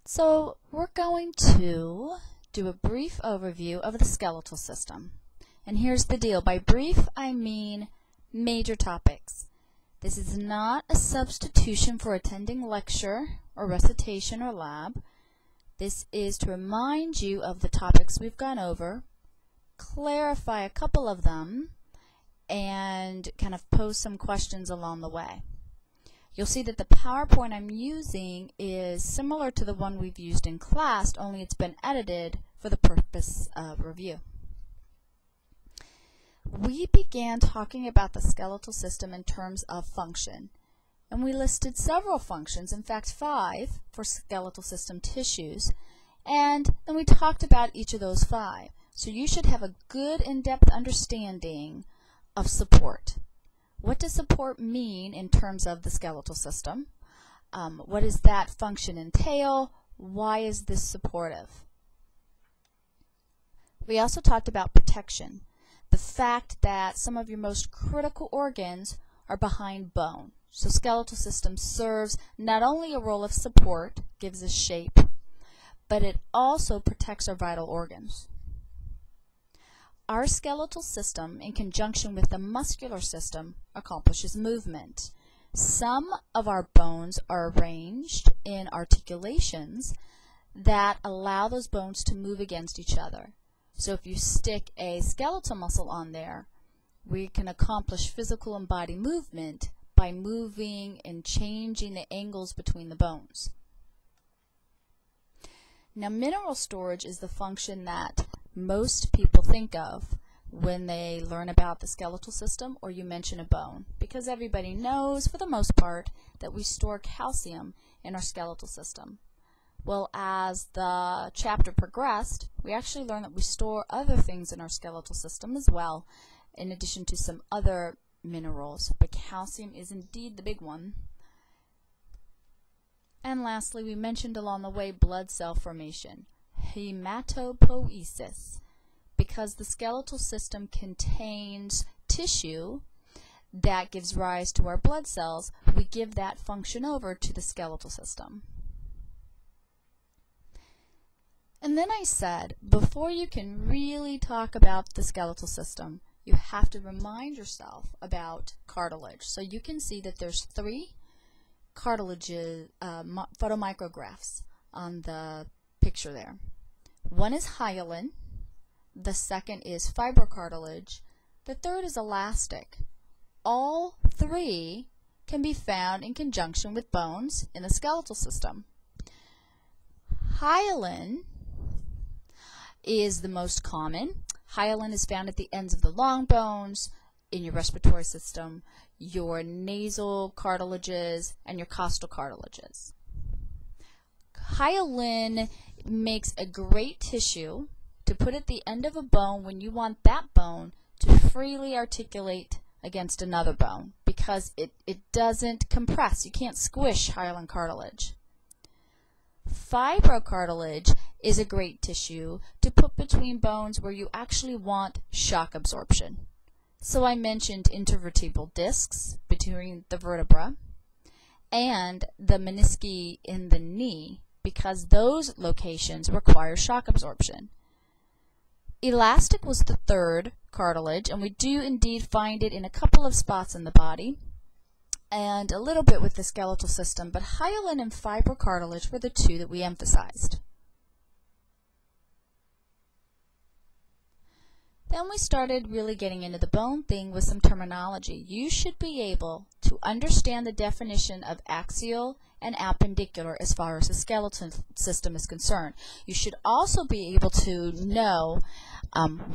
So we're going to do a brief overview of the skeletal system. And here's the deal. By brief, I mean major topics. This is not a substitution for attending lecture or recitation or lab. This is to remind you of the topics we've gone over, clarify a couple of them, and kind of pose some questions along the way. You'll see that the PowerPoint I'm using is similar to the one we've used in class, only it's been edited for the purpose of review. We began talking about the skeletal system in terms of function, and we listed several functions, in fact 5, for skeletal system tissues, and then we talked about each of those 5. So you should have a good in-depth understanding of support. What does support mean in terms of the skeletal system? What does that function entail? Why is this supportive? We also talked about protection, the fact that some of your most critical organs are behind bone. So skeletal system serves not only a role of support, gives us shape, but it also protects our vital organs. Our skeletal system, in conjunction with the muscular system, accomplishes movement. Some of our bones are arranged in articulations that allow those bones to move against each other. So if you stick a skeletal muscle on there, we can accomplish physical and body movement by moving and changing the angles between the bones. Now, mineral storage is the function that most people think of when they learn about the skeletal system or you mention a bone, because everybody knows, for the most part, that we store calcium in our skeletal system. Well, as the chapter progressed, we actually learned that we store other things in our skeletal system as well, in addition to some other minerals, but calcium is indeed the big one. And lastly, we mentioned along the way blood cell formation, hematopoiesis. Because the skeletal system contains tissue that gives rise to our blood cells, we give that function over to the skeletal system. And then I said, before you can really talk about the skeletal system, you have to remind yourself about cartilage. So you can see that there's 3 cartilages, photomicrographs on the picture there. One is hyaline, the second is fibrocartilage, the third is elastic. All 3 can be found in conjunction with bones in the skeletal system. Hyaline is the most common. Hyaline is found at the ends of the long bones, in your respiratory system, your nasal cartilages, and your costal cartilages. Hyaline makes a great tissue to put at the end of a bone when you want that bone to freely articulate against another bone, because it doesn't compress. You can't squish hyaline cartilage. Fibrocartilage is a great tissue to put between bones where you actually want shock absorption. So I mentioned intervertebral discs between the vertebra and the menisci in the knee, because those locations require shock absorption. Elastic was the 3rd cartilage, and we do indeed find it in a couple of spots in the body and a little bit with the skeletal system, but hyaline and fibrocartilage were the 2 that we emphasized. Then we started really getting into the bone thing with some terminology. You should be able to understand the definition of axial and appendicular as far as the skeletal system is concerned. You should also be able to know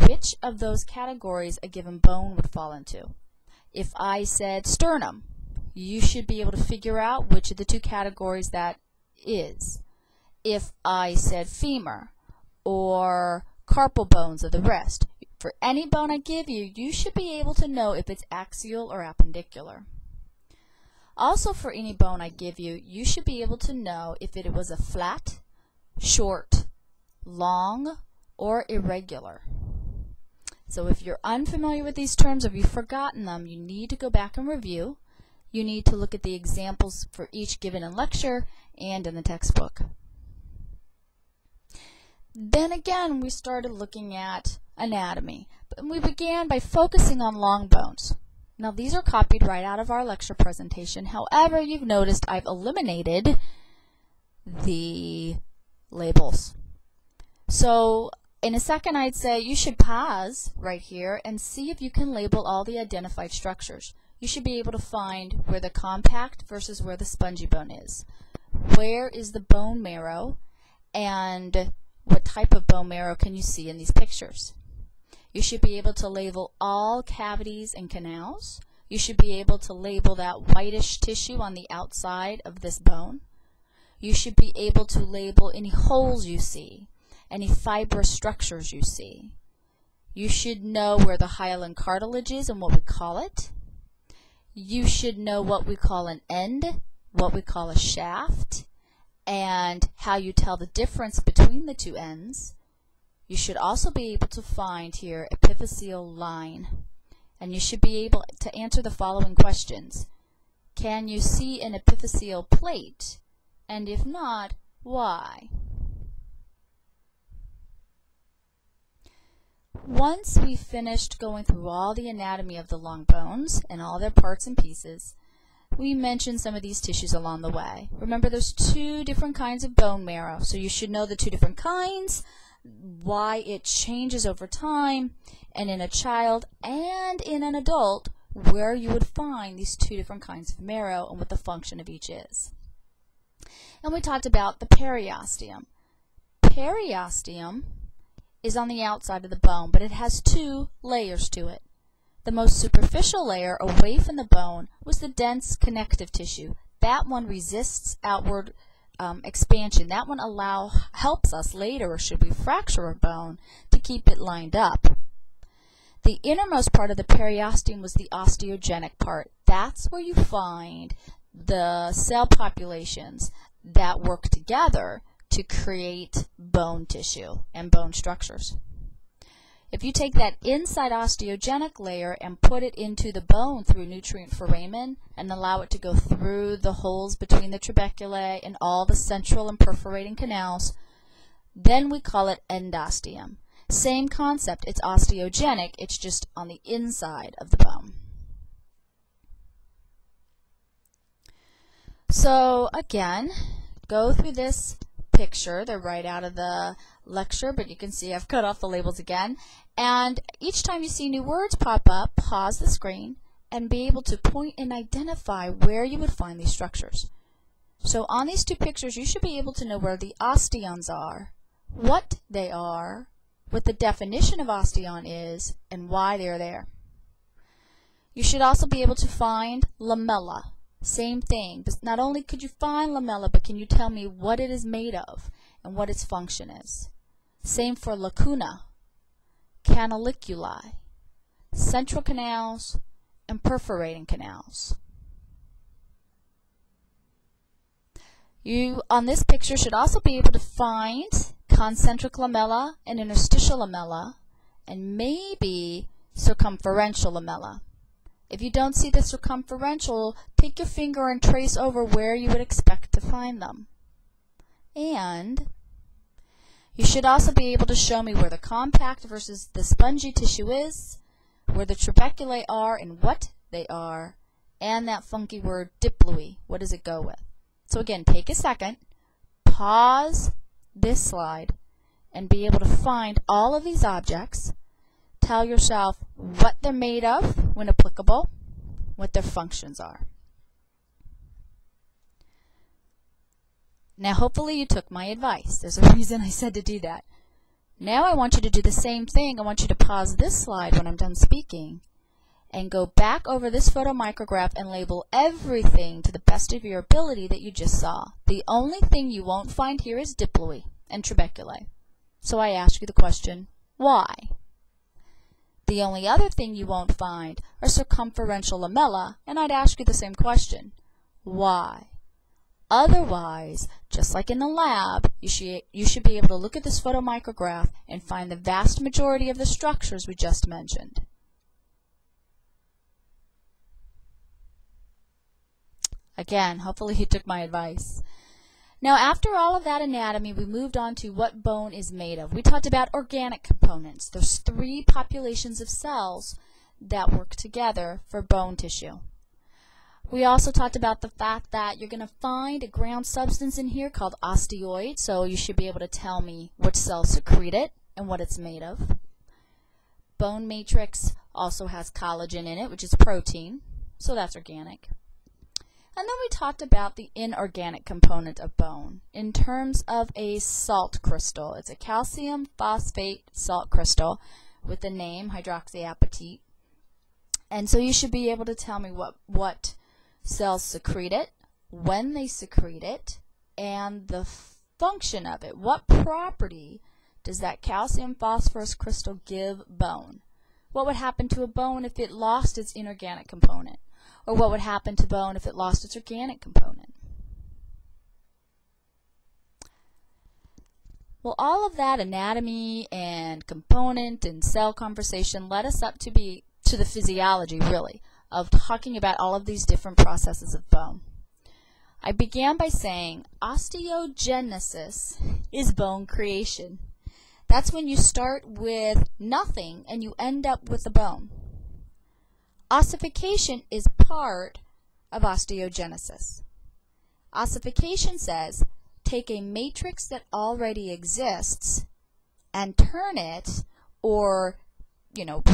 which of those categories a given bone would fall into. If I said sternum, you should be able to figure out which of the 2 categories that is. If I said femur or carpal bones of the wrist, for any bone I give you, you should be able to know if it's axial or appendicular. Also, for any bone I give you, you should be able to know if it was a flat, short, long, or irregular. So if you're unfamiliar with these terms or you've forgotten them, you need to go back and review. You need to look at the examples for each given in lecture and in the textbook. Then again, we started looking at anatomy. But we began by focusing on long bones. Now these are copied right out of our lecture presentation. However, you've noticed I've eliminated the labels. So in a second, I'd say you should pause right here and see if you can label all the identified structures. You should be able to find where the compact versus where the spongy bone is. Where is the bone marrow, and what type of bone marrow can you see in these pictures? You should be able to label all cavities and canals. You should be able to label that whitish tissue on the outside of this bone. You should be able to label any holes you see, any fibrous structures you see. You should know where the hyaline cartilage is and what we call it. You should know what we call an end, what we call a shaft, and how you tell the difference between the two ends. You should also be able to find here epiphyseal line, and you should be able to answer the following questions. Can you see an epiphyseal plate? And if not, why? Once we finished going through all the anatomy of the long bones and all their parts and pieces, we mentioned some of these tissues along the way. Remember, there's two different kinds of bone marrow, so you should know the two different kinds, why it changes over time, and in a child and in an adult, where you would find these two different kinds of marrow and what the function of each is. And we talked about the periosteum. Periosteum is on the outside of the bone, but it has two layers to it. The most superficial layer away from the bone was the dense connective tissue. That one resists outward expansion. That one helps us later, should we fracture a bone, to keep it lined up. The innermost part of the periosteum was the osteogenic part. That's where you find the cell populations that work together to create bone tissue and bone structures. If you take that inside osteogenic layer and put it into the bone through nutrient foramen and allow it to go through the holes between the trabeculae and all the central and perforating canals, then we call it endosteum. Same concept, it's osteogenic, it's just on the inside of the bone. So again, go through this picture. They're right out of the lecture, but you can see I've cut off the labels again. And each time you see new words pop up, pause the screen and be able to point and identify where you would find these structures. So on these two pictures, you should be able to know where the osteons are, what they are, what the definition of osteon is, and why they're there. You should also be able to find lamella. Same thing. Not only could you find lamella, but can you tell me what it is made of and what its function is? Same for lacuna, canaliculi, central canals, and perforating canals. You, on this picture, should also be able to find concentric lamella and interstitial lamella, and maybe circumferential lamella. If you don't see the circumferential, take your finger and trace over where you would expect to find them. And you should also be able to show me where the compact versus the spongy tissue is, where the trabeculae are and what they are, and that funky word diploe, what does it go with? So again, take a second, pause this slide, and be able to find all of these objects. Tell yourself what they're made of when applicable, what their functions are. Now hopefully you took my advice. There's a reason I said to do that. Now I want you to do the same thing. I want you to pause this slide when I'm done speaking and go back over this photomicrograph and label everything to the best of your ability that you just saw. The only thing you won't find here is diploe and trabeculae. So I ask you the question, why? The only other thing you won't find are circumferential lamella, and I'd ask you the same question, why? Otherwise, just like in the lab, you should be able to look at this photomicrograph and find the vast majority of the structures we just mentioned. Again, hopefully you took my advice. Now, after all of that anatomy, we moved on to what bone is made of. We talked about organic components. There's 3 populations of cells that work together for bone tissue. We also talked about the fact that you're going to find a ground substance in here called osteoid, so you should be able to tell me which cells secrete it and what it's made of. Bone matrix also has collagen in it, which is protein, so that's organic. And then we talked about the inorganic component of bone in terms of a salt crystal. It's a calcium phosphate salt crystal with the name hydroxyapatite. And so you should be able to tell me what cells secrete it, when they secrete it, and the function of it. What property does that calcium phosphorus crystal give bone? What would happen to a bone if it lost its inorganic component? Or what would happen to bone if it lost its organic component? Well, all of that anatomy and component and cell conversation led us up to the physiology, really, of talking about all of these different processes of bone. I began by saying osteogenesis is bone creation. That's when you start with nothing and you end up with a bone. Ossification is part of osteogenesis. Ossification says, take a matrix that already exists and turn it, or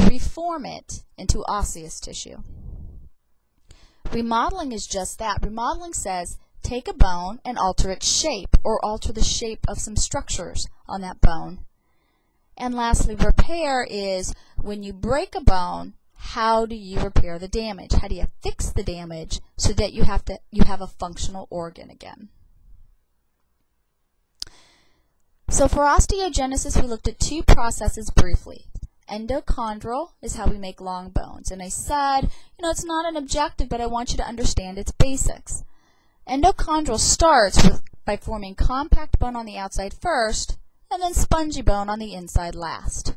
reform it into osseous tissue. Remodeling is just that. Remodeling says, take a bone and alter its shape, or alter the shape of some structures on that bone. And lastly, repair is when you break a bone, how do you repair the damage? How do you fix the damage so that you have a functional organ again? So for osteogenesis, we looked at 2 processes briefly. Endochondral is how we make long bones. And I said, it's not an objective, but I want you to understand its basics. Endochondral starts by forming compact bone on the outside first, and then spongy bone on the inside last.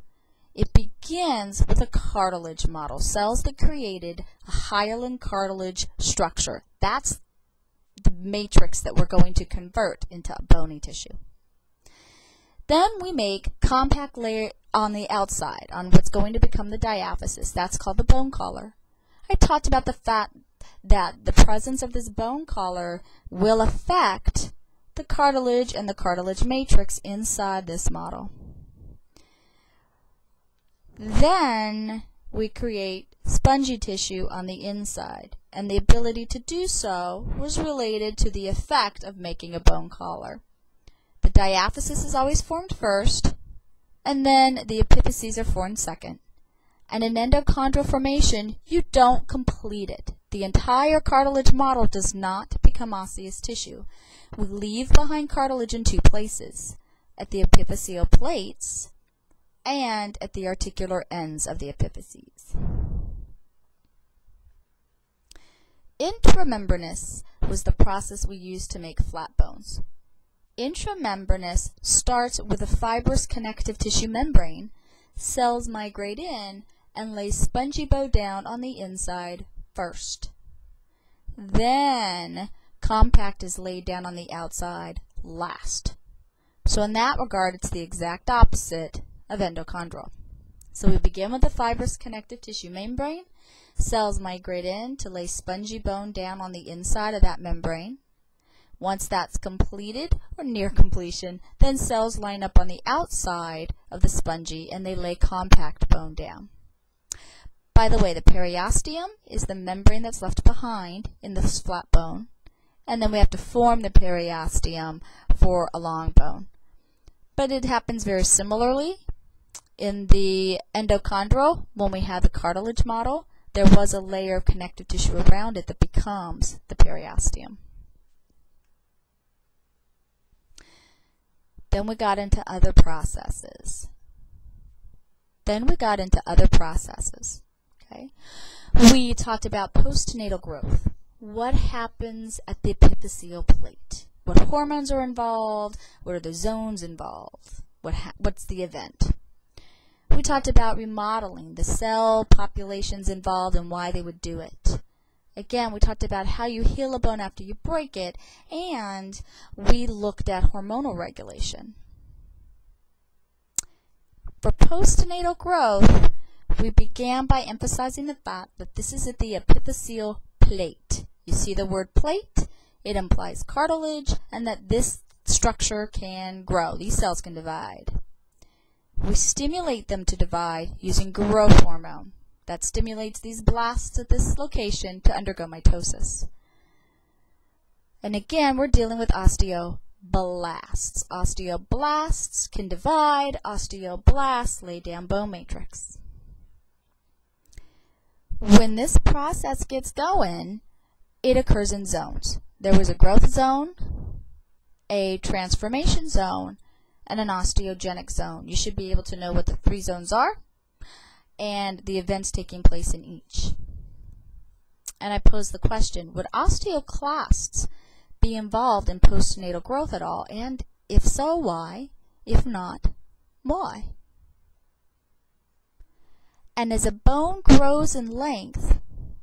It begins with a cartilage model, cells that created a hyaline cartilage structure. That's the matrix that we're going to convert into bony tissue. Then we make compact layer on the outside, on what's going to become the diaphysis. That's called the bone collar. I talked about the fact that the presence of this bone collar will affect the cartilage and the cartilage matrix inside this model. Then we create spongy tissue on the inside, and the ability to do so was related to the effect of making a bone collar. The diaphysis is always formed first, and then the epiphyses are formed second. And in endochondral formation, you don't complete it. The entire cartilage model does not become osseous tissue. We leave behind cartilage in 2 places, at the epiphyseal plates and at the articular ends of the epiphyses. Intramembranous was the process we used to make flat bones. Intramembranous starts with a fibrous connective tissue membrane. Cells migrate in and lay spongy bone down on the inside first. Then compact is laid down on the outside last. So in that regard, it's the exact opposite of endochondral. So we begin with the fibrous connective tissue membrane. Cells migrate in to lay spongy bone down on the inside of that membrane. Once that's completed, or near completion, then cells line up on the outside of the spongy and they lay compact bone down. By the way, the periosteum is the membrane that's left behind in this flat bone, and then we have to form the periosteum for a long bone. But it happens very similarly in the endochondral. When we had the cartilage model, there was a layer of connective tissue around it that becomes the periosteum. Then we got into other processes. Okay? We talked about postnatal growth. What happens at the epiphyseal plate? What hormones are involved? What are the zones involved? What's the event? We talked about remodeling, the cell populations involved and why they would do it. Again, we talked about how you heal a bone after you break it, and we looked at hormonal regulation. For postnatal growth, we began by emphasizing the fact that this is at the epiphyseal plate. You see the word plate? It implies cartilage, and that this structure can grow. These cells can divide. We stimulate them to divide using growth hormone. That stimulates these blasts at this location to undergo mitosis. And again, we're dealing with osteoblasts. Osteoblasts can divide. Osteoblasts lay down bone matrix. When this process gets going, it occurs in zones. There was a growth zone, a transformation zone, and an osteogenic zone. You should be able to know what the 3 zones are and the events taking place in each. And I pose the question, would osteoclasts be involved in postnatal growth at all? And if so, why? If not, why? And as a bone grows in length,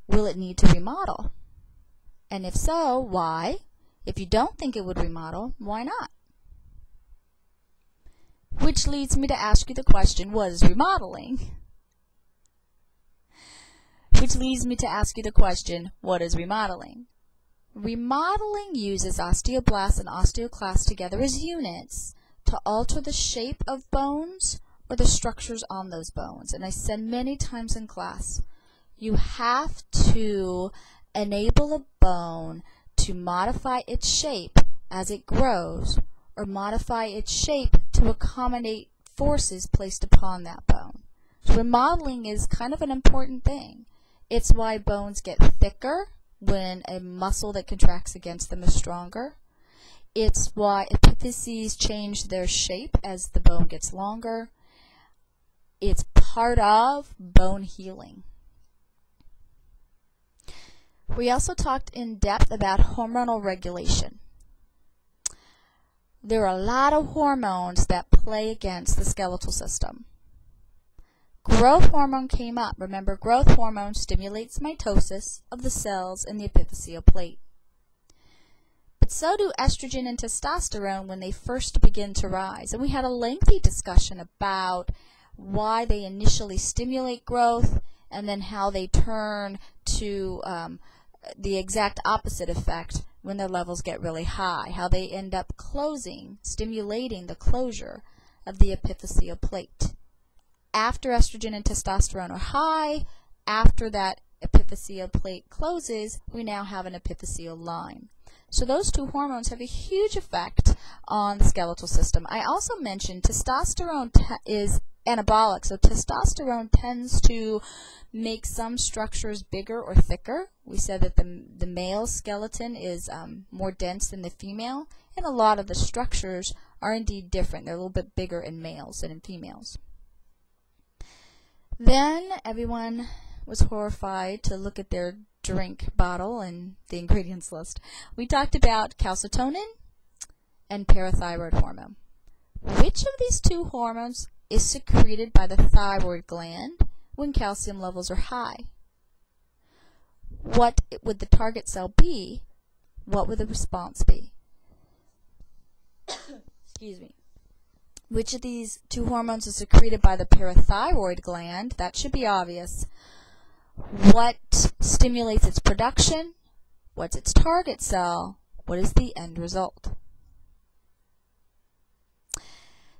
will it need to remodel? And if so, why? If you don't think it would remodel, why not? Which leads me to ask you the question, what is remodeling? Which leads me to ask you the question, what is remodeling? Remodeling uses osteoblasts and osteoclasts together as units to alter the shape of bones or the structures on those bones. And I said many times in class, you have to enable a bone to modify its shape as it grows, or modify its shape to accommodate forces placed upon that bone. So remodeling is kind of an important thing. It's why bones get thicker when a muscle that contracts against them is stronger. It's why epiphyses change their shape as the bone gets longer. It's part of bone healing. We also talked in depth about hormonal regulation. There are a lot of hormones that play against the skeletal system. Growth hormone came up. Remember, growth hormone stimulates mitosis of the cells in the epiphyseal plate. But so do estrogen and testosterone when they first begin to rise. And we had a lengthy discussion about why they initially stimulate growth and then how they turn to the exact opposite effect when their levels get really high, how they end up stimulating the closure of the epiphyseal plate. After estrogen and testosterone are high, after that epiphyseal plate closes, we now have an epiphyseal line. So those 2 hormones have a huge effect on the skeletal system. I also mentioned testosterone is anabolic, so testosterone tends to make some structures bigger or thicker. We said that the male skeleton is more dense than the female, and a lot of the structures are indeed different. They're a little bit bigger in males than in females. Then everyone was horrified to look at their drink bottle and the ingredients list. We talked about calcitonin and parathyroid hormone. Which of these 2 hormones is secreted by the thyroid gland when calcium levels are high? What would the target cell be? What would the response be? Excuse me. Which of these 2 hormones is secreted by the parathyroid gland? That should be obvious. What stimulates its production? What's its target cell? What is the end result?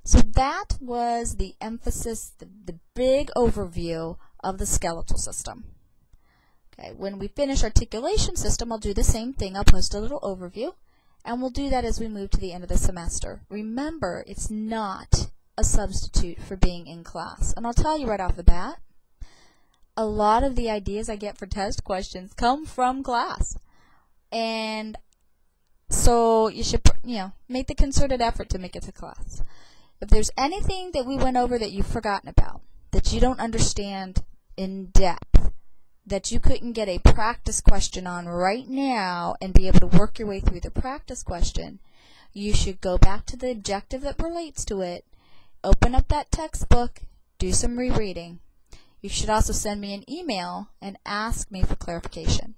So that was the emphasis, the big overview of the skeletal system. Okay, when we finish articulation system, I'll do the same thing. I'll post a little overview. And we'll do that as we move to the end of the semester. Remember, it's not a substitute for being in class. And I'll tell you right off the bat, a lot of the ideas I get for test questions come from class. And so you should, make the concerted effort to make it to class. If there's anything that we went over that you've forgotten about, that you don't understand in depth, that you couldn't get a practice question on right now and be able to work your way through the practice question, you should go back to the objective that relates to it, open up that textbook, do some rereading. You should also send me an email and ask me for clarification.